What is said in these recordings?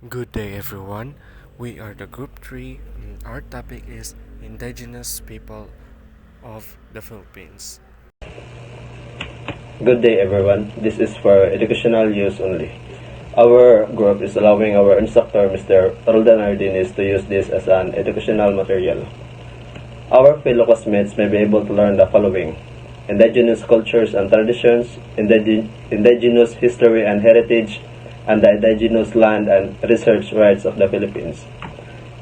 Good day, everyone. We are the Group 3. Our topic is Indigenous People of the Philippines. Good day everyone, this is for educational use only. Our group is allowing our instructor Mr. Roldan Ardinis to use this as an educational material. Our fellow classmates may be able to learn the following: indigenous cultures and traditions, indigenous history and heritage, and the indigenous land and research rights of the Philippines.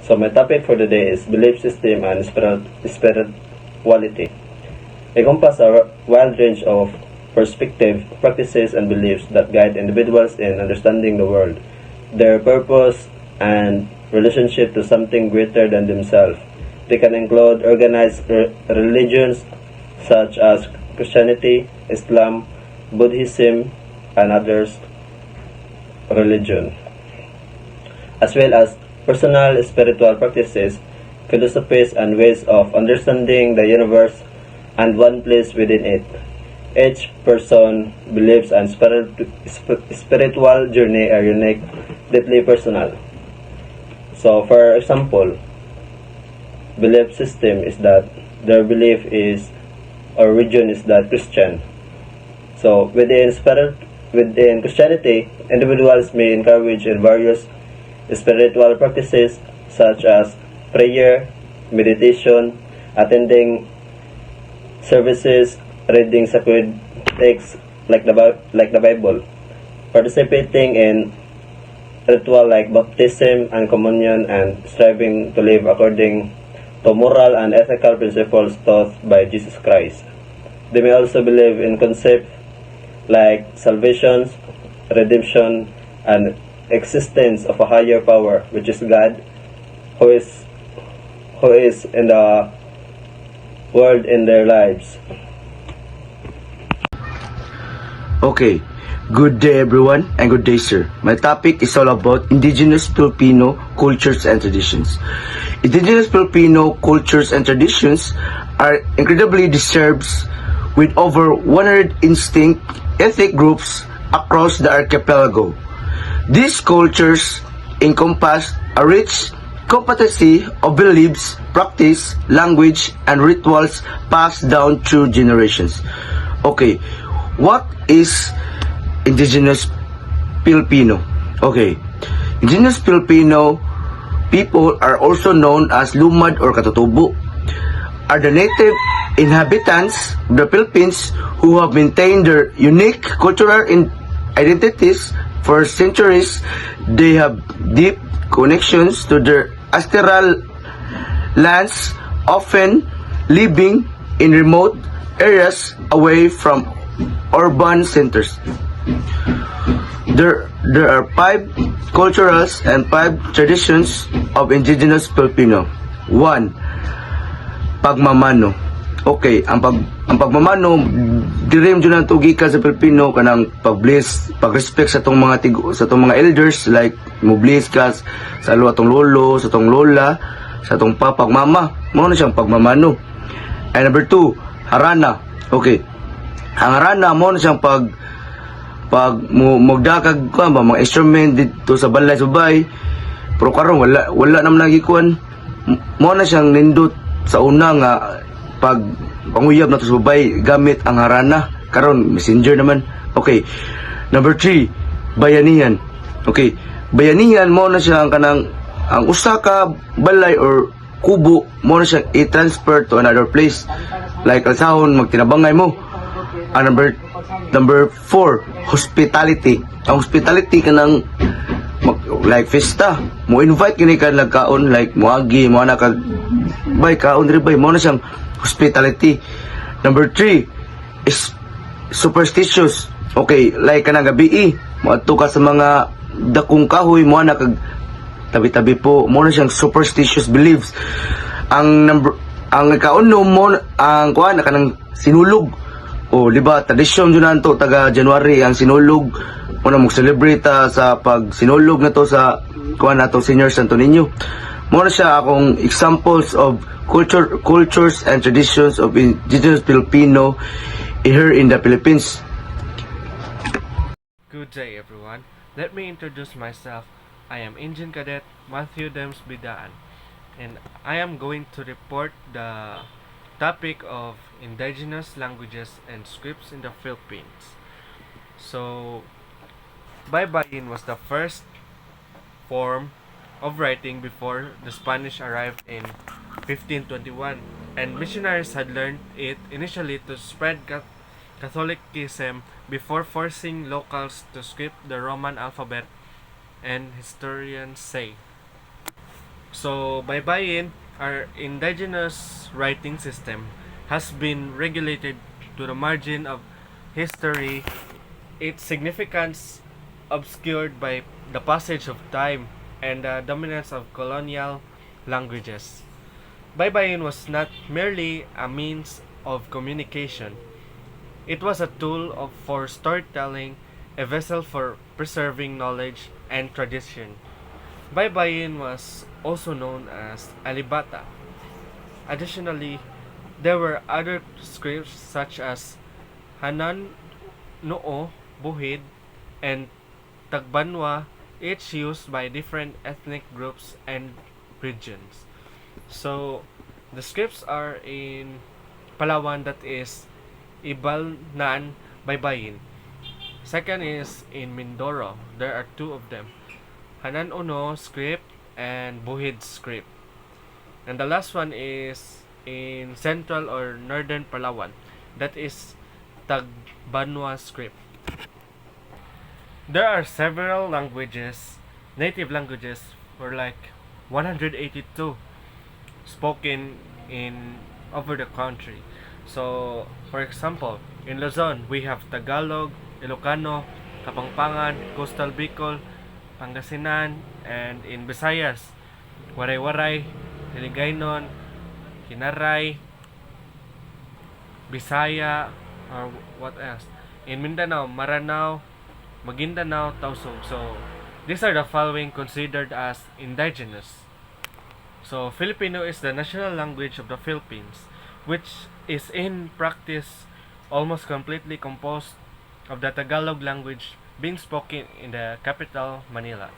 So my topic for today is belief system and spirituality. Encompass a wide range of perspective, practices, and beliefs that guide individuals in understanding the world, their purpose, and relationship to something greater than themselves. They can include organized religions such as Christianity, Islam, Buddhism, and others religion, as well as personal spiritual practices, philosophies, and ways of understanding the universe and one place within it. Each person believes and spiritual journey are unique, deeply personal. So, for example, belief system is that their belief is or religion is that Christian. So, within Christianity, individuals may encourage in various spiritual practices such as prayer, meditation, attending services, reading sacred texts like the Bible, participating in ritual like baptism and communion, and striving to live according to moral and ethical principles taught by Jesus Christ. They may also believe in concepts like salvation, redemption, and existence of a higher power, which is God, who is in the world in their lives. Okay, good day everyone and good day sir. My topic is all about Indigenous Filipino cultures and traditions. Indigenous Filipino cultures and traditions are incredibly diverse with over 100 distinct ethnic groups across the archipelago. These cultures encompass a rich competency of beliefs, practice, language, and rituals passed down through generations. Okay, what is Indigenous Filipino? Okay, Indigenous Filipino people are also known as Lumad or Katutubo, are the native inhabitants of the Philippines who have maintained their unique cultural identities for centuries. They have deep connections to their ancestral lands, often living in remote areas away from urban centers. There are 5 cultures and 5 traditions of Indigenous Filipino. 1. Pagmamano. Okay, ang pagmamano dirim jud nang gikan sa Pilipino kanang pag-bless, pag-respect sa tong mga elders, like mo bless ka sa atong lolo, sa tong lola, sa tong papa, mama. Mao na siyang pagmamano. And number 2, harana. Okay. Ang harana mo na siyang pag magdakag ka ba mga instrument dito sa balay subay, pero karon wala naman nagikuan. Mo na siyang nindot sa una nga pag panguyab na to subay gamit ang harana. Karon messenger naman. Okay, number 3, bayanihan. Okay, bayanihan mo na siyang kanang ang usa ka balay or kubo mo na siyang i-transfer to another place, like alsahon magtinabangay mo. Number 4, hospitality. Ang hospitality kanang like festa, mo invite kini ka nagkaon, like moagi mo na kag bay kaon diri bay, mo na siyang hospitality. Number 3 is superstitious. Okay, like kanang gabi mo adto ka sa mga dakong kahoy, mo na kag tabi-tabi po, mo na siyang superstitious beliefs. Ang kauno mo ang kuan kanang sinulog. O di ba tradisyon jud nanto taga January ang sinulog, mo na mag-celebrate sa pag sinulog na to sa kuan nato Senior Santo Niño. Mo na siya akong examples of cultures and traditions of Indigenous Filipino here in the Philippines. Good day, everyone. Let me introduce myself. I am Engine Cadet Matthew Dems Bidaan, and I am going to report the topic of indigenous languages and scripts in the Philippines. So, Baybayin was the first form of writing before the Spanish arrived in 1521, and missionaries had learned it initially to spread Catholicism before forcing locals to script the Roman alphabet, and historians say. So, Baybayin, our indigenous writing system, has been regulated to the margin of history, its significance obscured by the passage of time and the dominance of colonial languages. Baybayin was not merely a means of communication, it was a tool for storytelling, a vessel for preserving knowledge and tradition. Baybayin was also known as Alibata. Additionally, there were other scripts such as Hanan Noo, Buhid, and Tagbanwa, each used by different ethnic groups and regions. So, the scripts are in Palawan, that is Ibalnan Baybayin. Second is in Mindoro. There are two of them. Hanan Ono script and Buhid script. And the last one is in central or northern Palawan. That is Tagbanwa script. There are several languages, native languages, for like 182 spoken in over the country. So, for example, in Luzon, we have Tagalog, Ilocano, Kapampangan, Coastal Bicol, Pangasinan, and in Visayas, Waray-Waray, Hiligaynon, Kinaray, Bisaya, or what else? In Mindanao, Maranao, Maguindanao, Tausug. So, these are the following considered as indigenous. So, Filipino is the national language of the Philippines, which is in practice almost completely composed of the Tagalog language being spoken in the capital, Manila.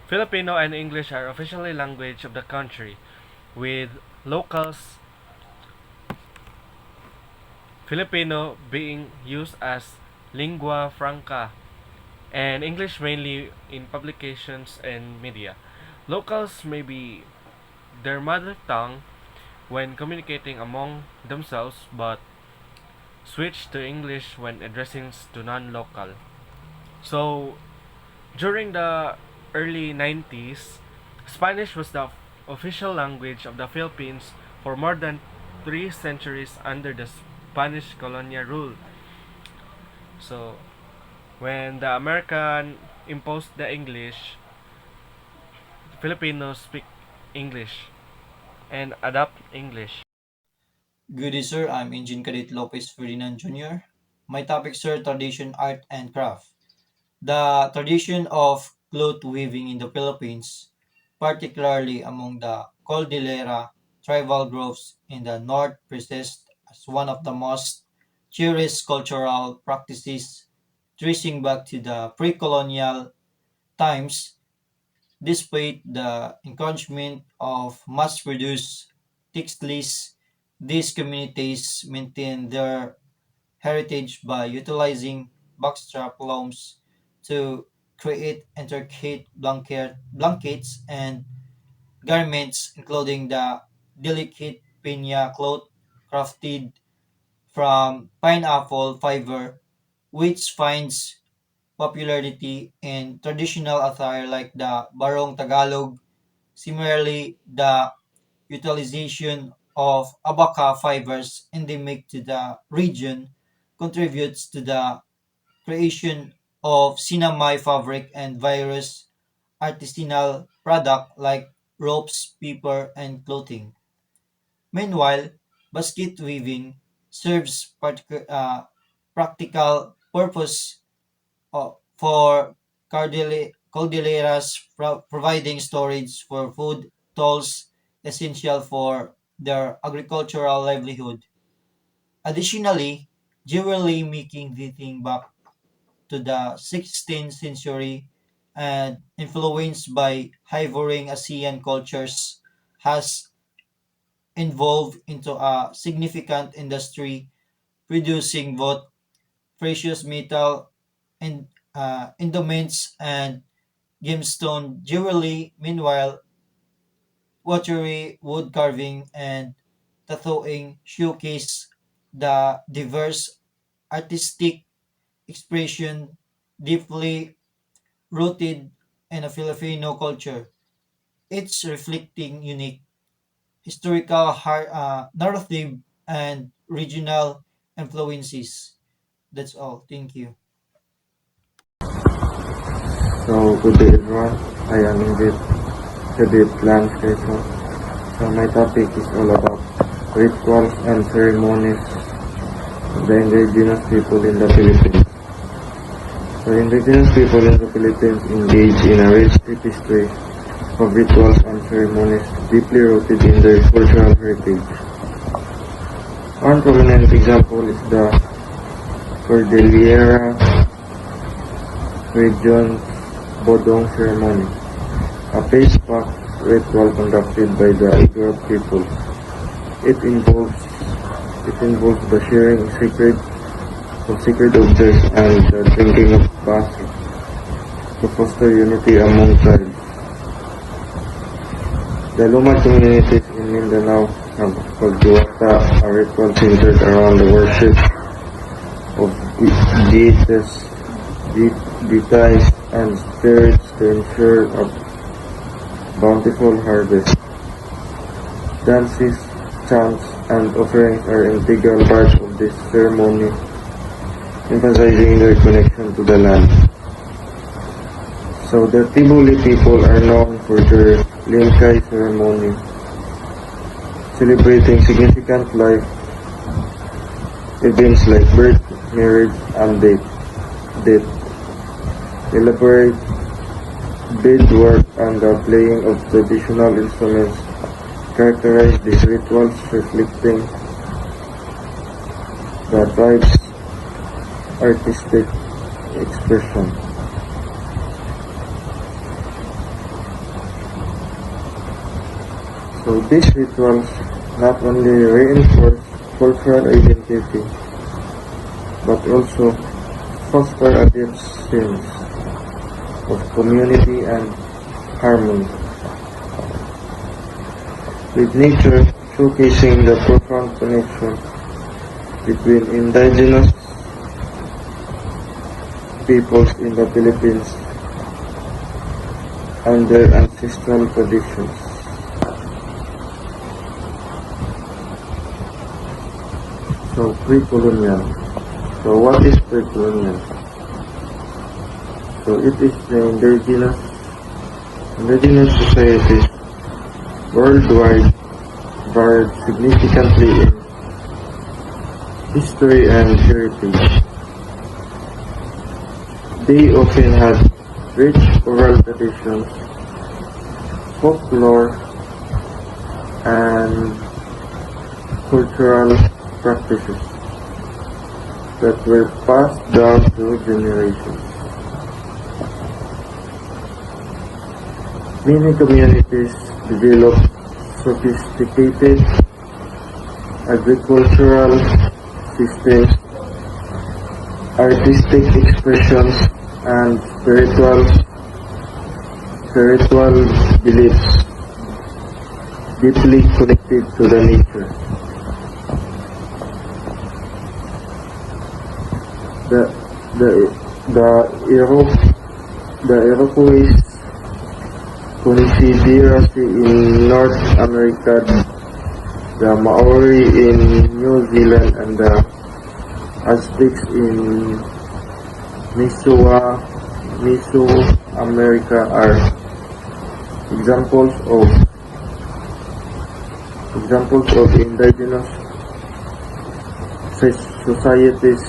Filipino and English are officially language of the country, with locals Filipino being used as lingua franca and English mainly in publications and media. Locals may be their mother tongue when communicating among themselves but switch to English when addressing to non-local. So, during the early 90s, Spanish was the official language of the Philippines for more than 3 centuries under the Spanish colonial rule. So, when the American imposed the English, Filipinos speak English and adapt English. Good day, sir. I'm Engine Cadet Lopez Ferdinand Jr. My topic, sir, tradition, art, and craft. The tradition of cloth weaving in the Philippines, particularly among the Cordillera tribal groups in the north, persists as one of the most cherished cultural practices tracing back to the pre-colonial times. Despite the encouragement of mass-produced textiles, these communities maintain their heritage by utilizing backstrap looms to create intricate blankets and garments, including the delicate piña cloth crafted from pineapple fiber, which finds popularity in traditional attire like the barong Tagalog. Similarly, the utilization of abaca fibers endemic to the region contributes to the creation of sinamay fabric and various artisanal product like ropes, paper, and clothing. Meanwhile, basket weaving serves practical purpose for cordilleras, providing storage for food, tools essential for their agricultural livelihood. Additionally, jewelry making dating back to the 16th century and influenced by harboring ASEAN cultures, has evolved into a significant industry producing both precious metal and endowments and gemstone jewelry. Meanwhile, pottery, wood carving, and tattooing showcase the diverse artistic expression deeply rooted in a Filipino culture. It's reflecting unique historical narrative and regional influences. That's all. Thank you. So, good day everyone. I am indeed Edit Landscaper. So, my topic is all about rituals and ceremonies of the indigenous people in the Philippines. So, indigenous people in the Philippines engage in a rich history of rituals and ceremonies deeply rooted in their cultural heritage. One prominent example is the Cordillera region Bodong ceremony, a face-pack ritual conducted by the Igorot people. It involves the sharing of sacred objects and the drinking of bath to foster unity among tribes. The Lumad communities in Mindanao have pagdiwata, a ritual centered around the worship of deities, deities and spirits to ensure a bountiful harvest. Dances, chants, and offerings are integral parts of this ceremony, emphasizing their connection to the land. So the Tibuli people are known for their Lingkai ceremony, celebrating significant life events like birth, marriage, and death. Elaborate beadwork and the playing of traditional instruments characterize these rituals, reflecting the tribe's artistic expression. So these rituals not only reinforce cultural identity but also foster a deep sense of community and harmony with nature, showcasing the profound connection between indigenous peoples in the Philippines and their ancestral traditions. So, pre-colonial. So, what is pre-colonial? So, it is the indigenous societies worldwide varied significantly in history and heritage. They often had rich oral traditions, folklore, and cultural practices that were passed down through generations. Many communities developed sophisticated agricultural systems, artistic expressions, and spiritual beliefs deeply connected to the nature. The Iroquois Confederacy in North America, the Maori in New Zealand, and the Aztecs in Mesoamerica are examples of indigenous societies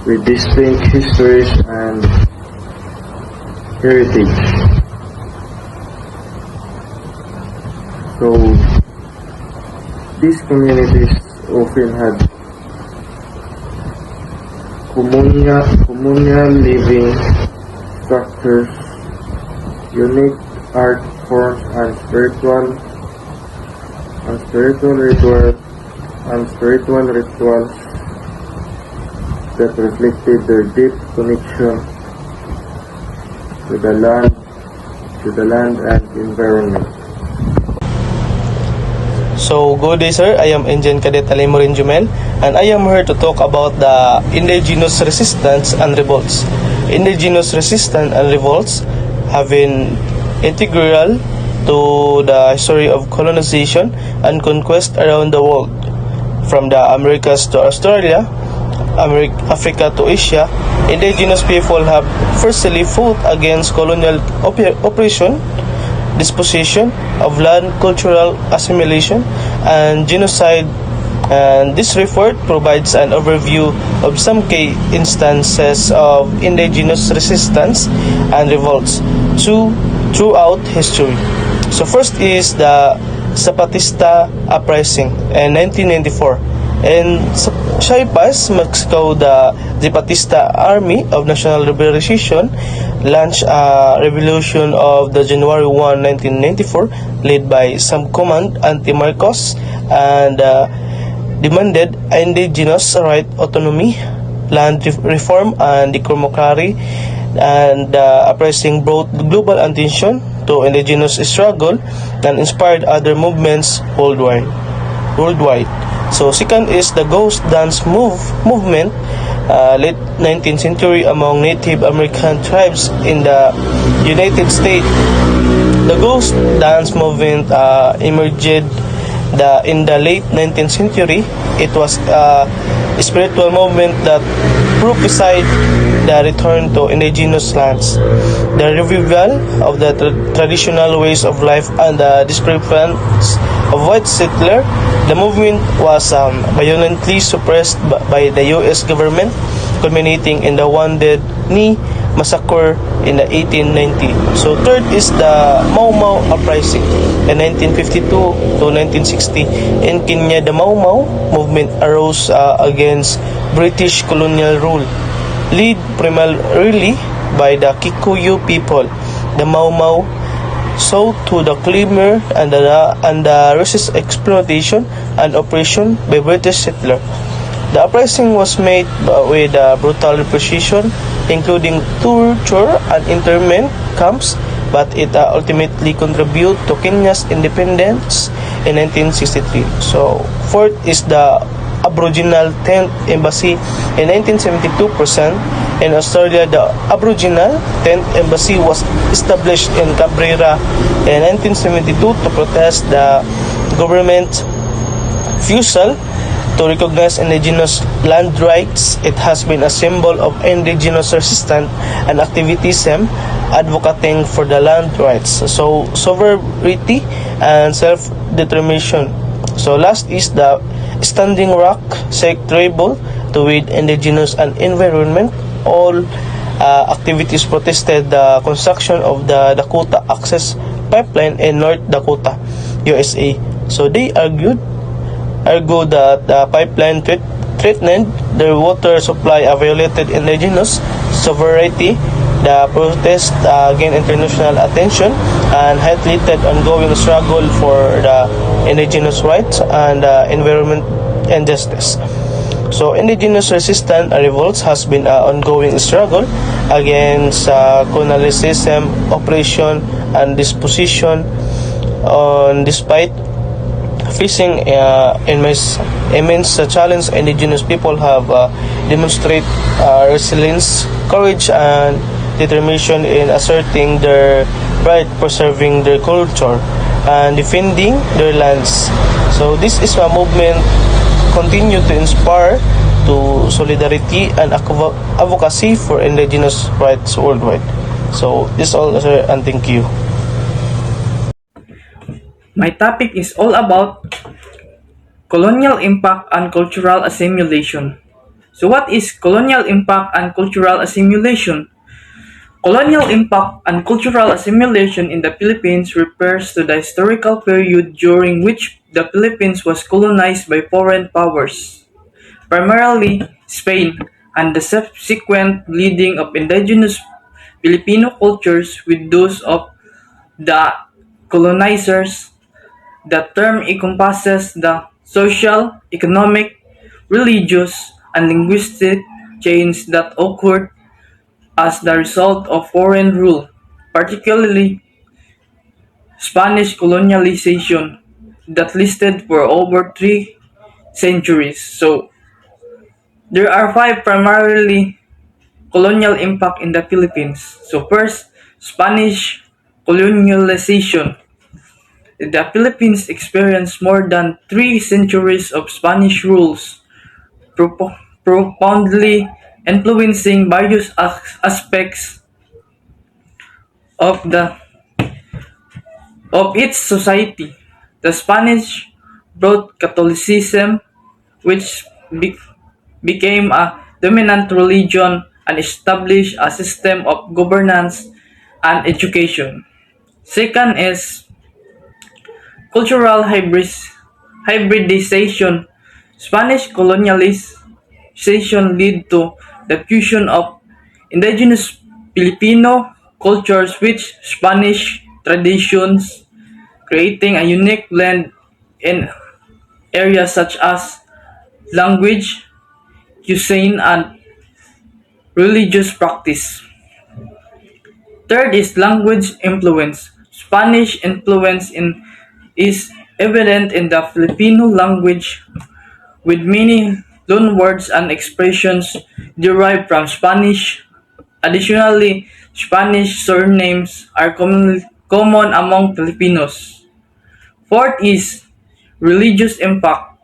with distinct histories and heritage. So these communities often had communal living structures unique art forms and spiritual rituals that reflected their deep connection to the land and environment. So, good day sir, I am Engine Cadet Alimorin Jumel and I am here to talk about the indigenous resistance and revolts. Indigenous resistance and revolts have been integral to the history of colonization and conquest around the world. From the Americas to Australia, Africa to Asia, indigenous people have firstly fought against colonial oppression, dispossession of land, cultural assimilation, and genocide. And this report provides an overview of some key instances of indigenous resistance and revolts throughout history. So first is the Zapatista uprising in 1994. In Chiapas, Mexico, the Zapatista Army of National Liberation launched a revolution of the January 1, 1994, led by some command anti-Marcos and demanded indigenous right autonomy, land reform, and democracy, and uprising brought global attention to indigenous struggle and inspired other movements worldwide. So second is the ghost dance movement, late 19th century among Native American tribes in the United States. The ghost dance movement emerged in the late 19th century. It was a spiritual movement that prophesied the return to indigenous lands, the revival of the traditional ways of life, and the disappearance of white settler. The movement was violently suppressed by the U.S. government, culminating in the Wounded Knee massacre in the 1890. So third is the Mau Mau uprising in 1952 to 1960. In Kenya, the Mau Mau movement arose against British colonial rule, led primarily by the Kikuyu people. The Mau Mau sought to the claimer and the resist exploitation and oppression by British settler. The uprising was made with brutal repression, including torture and internment camps, but it ultimately contributed to Kenya's independence in 1963. So, fourth is the Aboriginal 10th Embassy in 1972%. In Australia, the Aboriginal 10th Embassy was established in Cabrera in 1972 to protest the government refusal to recognize indigenous land rights. It has been a symbol of indigenous resistance and activism advocating for the land rights, so sovereignty and self-determination. So last is the Standing Rock Sect Tribal to with indigenous and environment. All activities protested the construction of the Dakota Access Pipeline in North Dakota, USA. So they argued that the pipeline threatened their water supply, violated indigenous sovereignty. The protest gained international attention and highlighted ongoing struggle for the indigenous rights and environment and justice. So, indigenous resistance and revolts has been an ongoing struggle against colonialism, oppression, and dispossession. Despite facing immense challenge, indigenous people have demonstrated resilience, courage, and determination in asserting their right, preserving their culture, and defending their lands. So this is a movement continue to inspire to solidarity and advocacy for indigenous rights worldwide. So this all, sir, and thank you. My topic is all about colonial impact and cultural assimilation. So what is colonial impact and cultural assimilation? Colonial impact and cultural assimilation in the Philippines refers to the historical period during which the Philippines was colonized by foreign powers, primarily Spain, and the subsequent blending of indigenous Filipino cultures with those of the colonizers. The term encompasses the social, economic, religious, and linguistic changes that occurred as the result of foreign rule, particularly Spanish colonialization, that lasted for over 3 centuries. So there are five primarily colonial impact in the Philippines. So first, Spanish colonialization. The Philippines experienced more than 3 centuries of Spanish rules, profoundly influencing various aspects of the of its society. The Spanish brought Catholicism, which became a dominant religion and established a system of governance and education. Second is cultural hybridization. Spanish colonialization led to the fusion of indigenous Filipino cultures with Spanish traditions, creating a unique blend in areas such as language, cuisine, and religious practice. Third is language influence. Spanish influence is evident in the Filipino language, with many loanwords and expressions derived from Spanish. Additionally, Spanish surnames are common among Filipinos. Fourth is religious impact.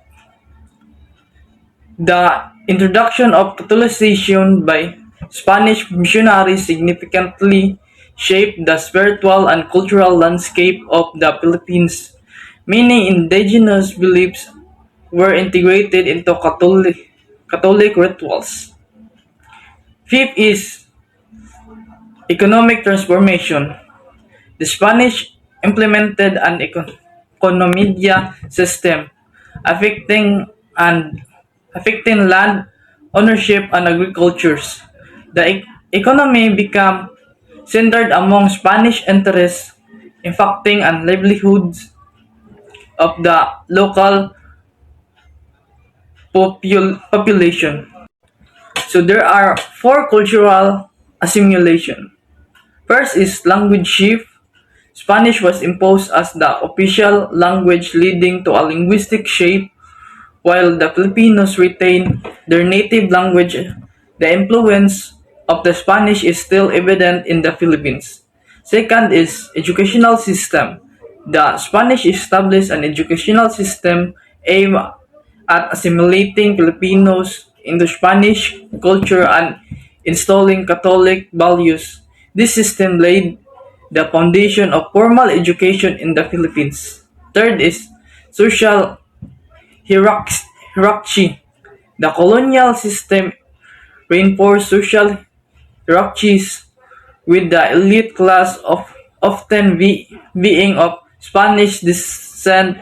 The introduction of Catholicism by Spanish missionaries significantly shaped the spiritual and cultural landscape of the Philippines. Many indigenous beliefs were integrated into Catholic rituals. Fifth is economic transformation. The Spanish implemented an economía system affecting and affecting land ownership and agricultures. The economy became centered among Spanish interests, impacting on livelihoods of the local population. So there are four cultural assimilation. First is language shift. Spanish was imposed as the official language, leading to a linguistic shift. While the Filipinos retain their native language, the influence of the Spanish is still evident in the Philippines. Second is educational system. The Spanish established an educational system aimed at assimilating Filipinos into Spanish culture and installing Catholic values. This system laid the foundation of formal education in the Philippines. Third is social hierarchy. The colonial system reinforced social hierarchies, with the elite class often being of Spanish descent.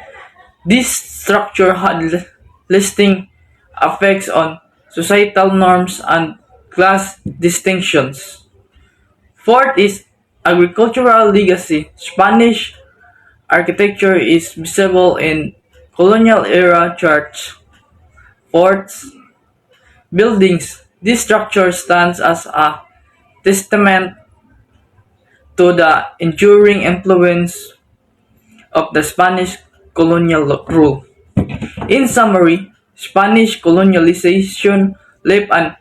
This structure had lasting effects on societal norms and class distinctions. Fourth is agricultural legacy. Spanish architecture is visible in colonial era church, forts, buildings. This structure stands as a testament to the enduring influence of the Spanish colonial rule. In summary, Spanish colonialization left an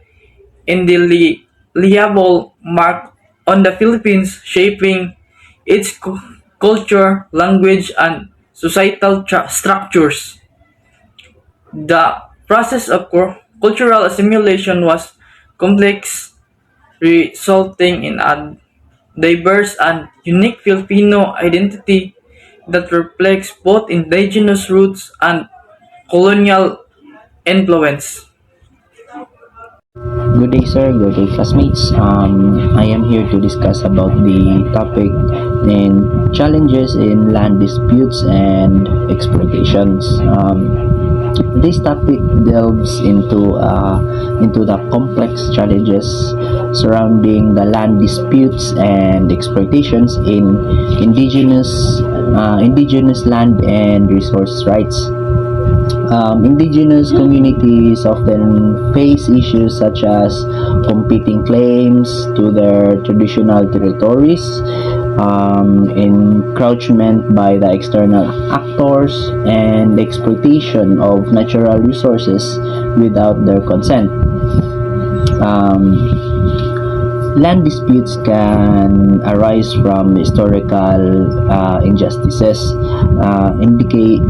indelible mark on the Philippines, shaping its culture, language, and societal structures. The process of cultural assimilation was complex, resulting in a diverse and unique Filipino identity that reflects both indigenous roots and colonial influence. Good day, sir. Good day, classmates. I am here to discuss about the topic and challenges in land disputes and exploitations. This topic delves into the complex challenges surrounding the land disputes and exploitations in indigenous land and resource rights. Indigenous communities often face issues such as competing claims to their traditional territories, encroachment by the external actors, and exploitation of natural resources without their consent. Um, Land disputes can arise from historical injustices, inadequate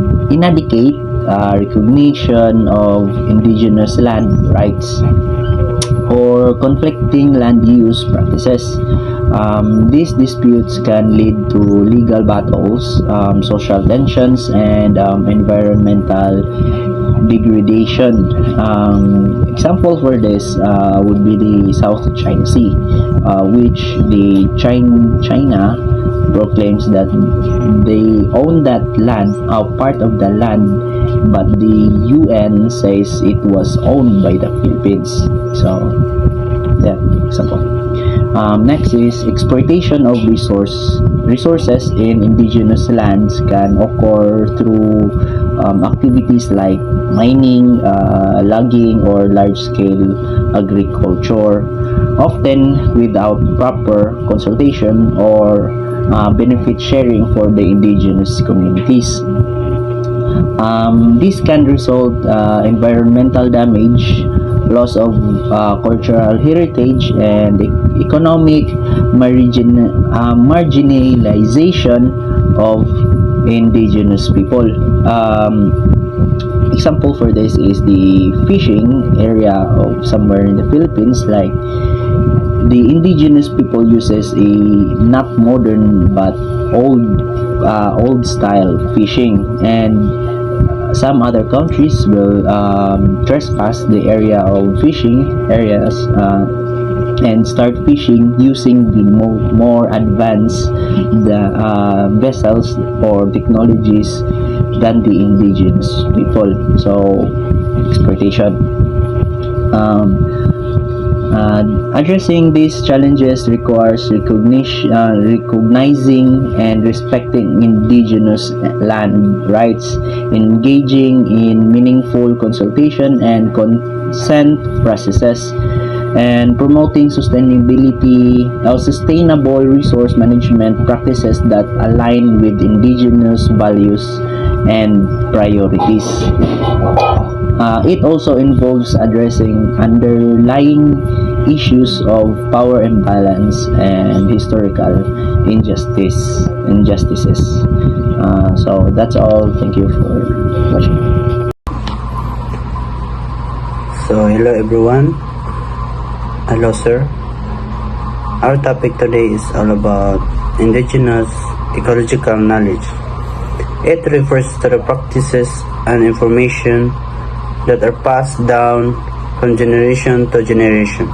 recognition of indigenous land rights, or conflicting land use practices. These disputes can lead to legal battles, social tensions, and environmental degradation. Example for this would be the South China Sea, which China proclaims that they own that land, part of the land, but the UN says it was owned by the Philippines. So, that example. Next is exploitation of resources in indigenous lands can occur through activities like mining, logging, or large-scale agriculture, often without proper consultation or benefit sharing for the indigenous communities. This can result environmental damage, loss of cultural heritage, and economic marginalization of indigenous people. Example for this is the fishing area of somewhere in the Philippines. Like, the indigenous people uses a not modern but old style fishing, and some other countries will trespass the area of fishing areas and start fishing using the more advanced vessels or technologies than the indigenous people. So, exploitation. Addressing these challenges requires recognizing and respecting indigenous land rights, engaging in meaningful consultation and consent processes, and promoting sustainable resource management practices that align with indigenous values and priorities. It also involves addressing underlying issues of power imbalance and historical injustices. So that's all. Thank you for watching. So, hello everyone. Hello, sir. Our topic today is all about indigenous ecological knowledge. It refers to the practices and information that are passed down from generation to generation,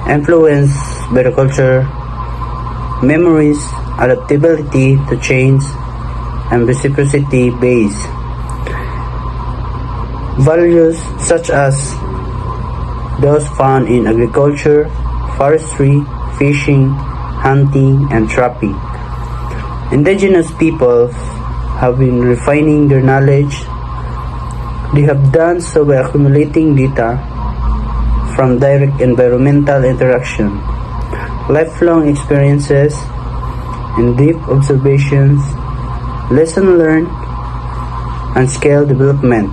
influenced by the culture, memories, adaptability to change, and reciprocity based values such as those found in agriculture, forestry, fishing, hunting, and trapping. Indigenous peoples have been refining their knowledge. They have done so by accumulating data from direct environmental interaction, lifelong experiences, and deep observations, lesson learned, and skill development.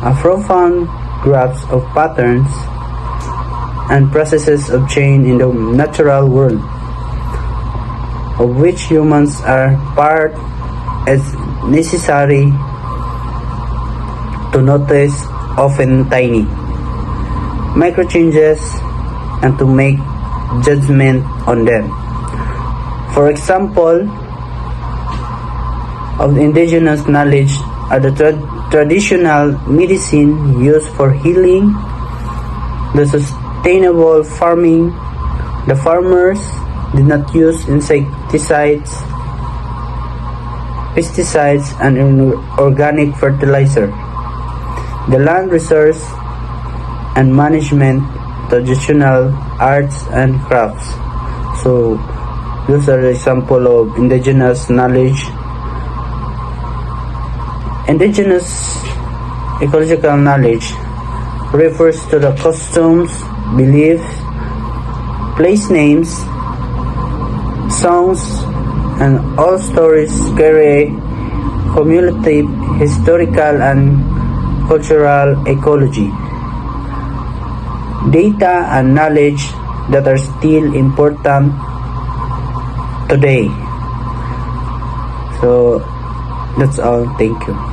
A profound grasp of patterns and processes of change in the natural world, of which humans are part, as necessary to notice, often tiny, micro changes, and to make judgment on them. For example, of indigenous knowledge are the traditional medicine used for healing, the sustainable farming. The farmers did not use insecticides pesticides, and organic fertilizer. The land resource and management, traditional arts and crafts. So those are example of indigenous knowledge. Indigenous ecological knowledge refers to the customs, beliefs, place names, songs, and all stories carry cumulative historical and cultural ecology, data and knowledge that are still important today. So that's all. Thank you.